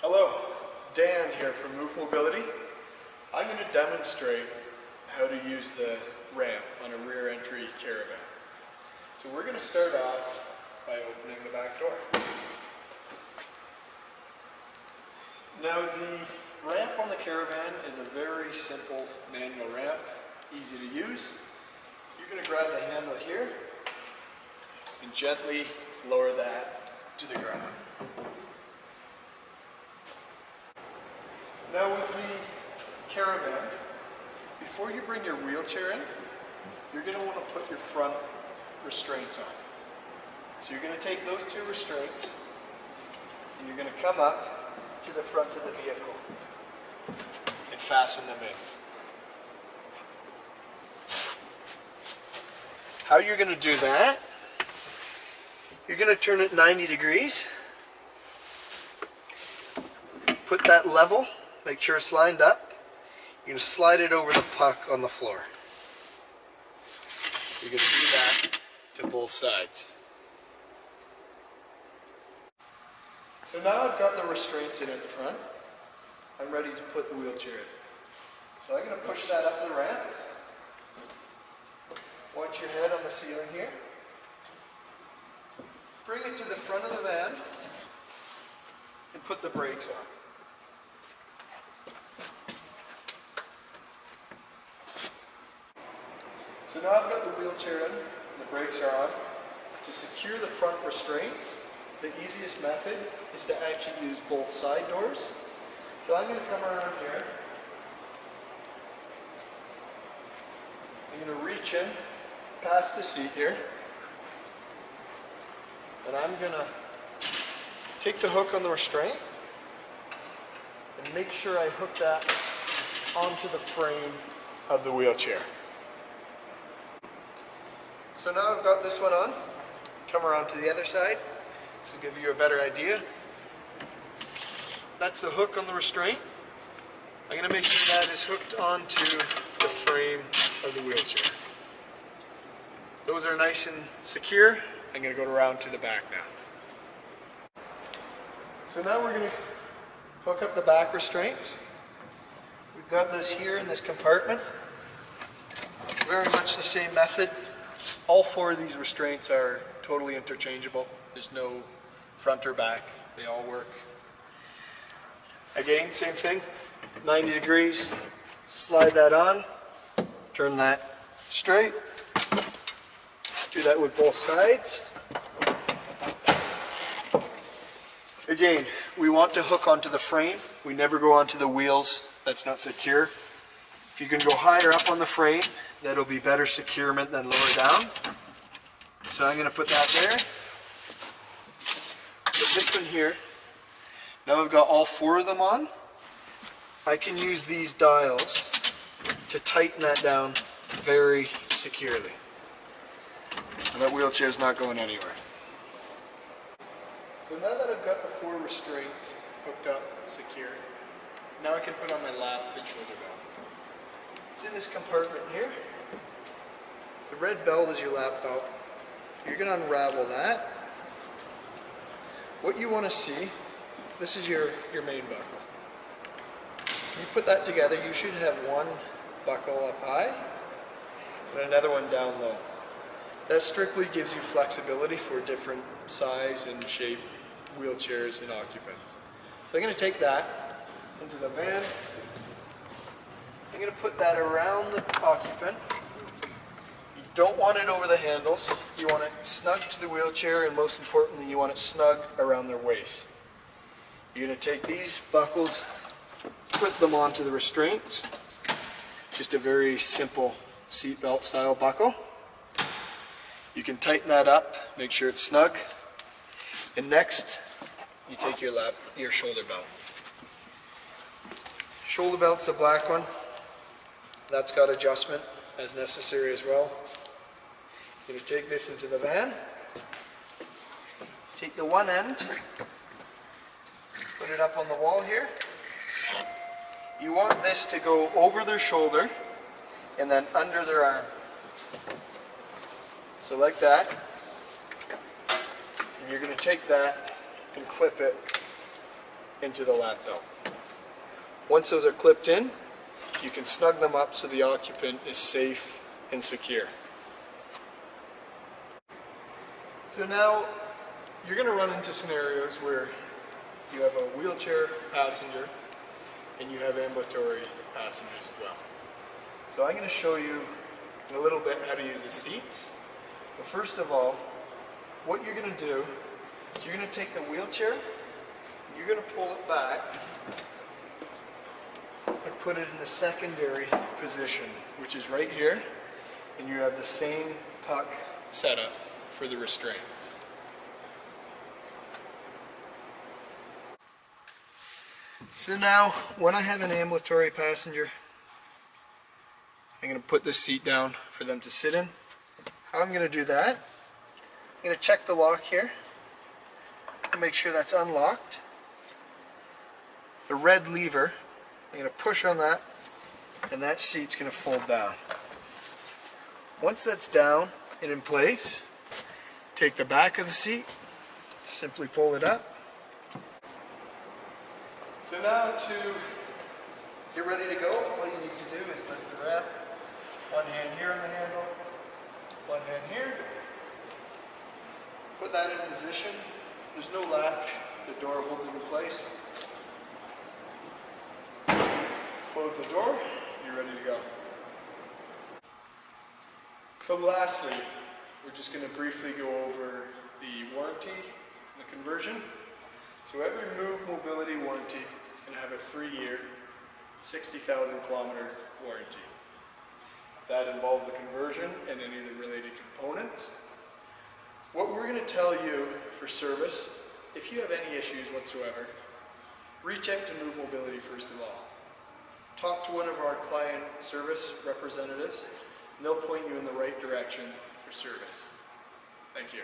Hello, Dan here from MoveMobility. I'm going to demonstrate how to use the ramp on a rear entry caravan. So we're going to start off by opening the back door. Now the ramp on the caravan is a very simple manual ramp, easy to use. You're going to grab the handle here and gently lower that to the ground. Now with the caravan, before you bring your wheelchair in, you're going to want to put your front restraints on. So you're going to take those two restraints and you're going to come up to the front of the vehicle and fasten them in. How you're going to do that, you're going to turn it 90 degrees, put that level, make sure it's lined up. You're going to slide it over the puck on the floor. You're going to do that to both sides. So now I've got the restraints in at the front. I'm ready to put the wheelchair in. So I'm going to push that up the ramp. Watch your head on the ceiling here. Bring it to the front of the van and put the brakes on. So now I've got the wheelchair in and the brakes are on. To secure the front restraints, the easiest method is to actually use both side doors. So I'm going to come around here. I'm going to reach in past the seat here. And I'm going to take the hook on the restraint and make sure I hook that onto the frame of the wheelchair. So now I've got this one on. Come around to the other side. This will give you a better idea. That's the hook on the restraint. I'm going to make sure that is hooked onto the frame of the wheelchair. Those are nice and secure. I'm going to go around to the back now. So now we're going to hook up the back restraints. We've got those here in this compartment. Very much the same method. All four of these restraints are totally interchangeable. There's no front or back. They all work. Again, same thing. 90 degrees. Slide that on. Turn that straight. Do that with both sides. Again, we want to hook onto the frame. We never go onto the wheels. That's not secure. If you can go higher up on the frame, that'll be better securement than lower down. So I'm going to put that there. Put this one here. Now I've got all four of them on. I can use these dials to tighten that down very securely. And that wheelchair is not going anywhere. So now that I've got the four restraints hooked up, secure, now I can put on my lap and shoulder belt. It's in this compartment here. The red belt is your lap belt. You're going to unravel that. What you want to see, this is your main buckle. You put that together, you should have one buckle up high and another one down low. That strictly gives you flexibility for different size and shape wheelchairs and occupants. So I'm going to take that into the van. I'm going to put that around the occupant. You don't want it over the handles. You want it snug to the wheelchair, and most importantly, you want it snug around their waist. You're going to take these buckles, put them onto the restraints. Just a very simple seatbelt style buckle. You can tighten that up, make sure it's snug. And next, you take your shoulder belt. Shoulder belt's a black one. That's got adjustment as necessary as well. You're going to take this into the van. Take the one end, put it up on the wall here. You want this to go over their shoulder and then under their arm. So like that. And you're going to take that and clip it into the lap belt. Once those are clipped in, you can snug them up so the occupant is safe and secure. So now you're going to run into scenarios where you have a wheelchair passenger and you have ambulatory passengers as well. So I'm going to show you in a little bit how to use the seats. But first of all, what you're going to do is you're going to take the wheelchair, you're going to pull it back and put it in the secondary position, which is right here, and you have the same puck setup for the restraints. So now, when I have an ambulatory passenger, I'm going to put this seat down for them to sit in. How I'm going to do that, I'm going to check the lock here and make sure that's unlocked. The red lever, I'm going to push on that and that seat's going to fold down. Once that's down and in place, take the back of the seat, simply pull it up. So now to get ready to go, all you need to do is lift the ramp. One hand here on the handle, one hand here. Put that in position. There's no latch, the door holds it in place. Close the door, you're ready to go. So lastly, we're just going to briefly go over the warranty and the conversion. So every MoveMobility warranty is going to have a 3-year, 60,000 kilometer warranty. That involves the conversion and any of the related components. What we're going to tell you for service, if you have any issues whatsoever, reach out to MoveMobility first of all. Talk to one of our client service representatives, and they'll point you in the right direction for service. Thank you.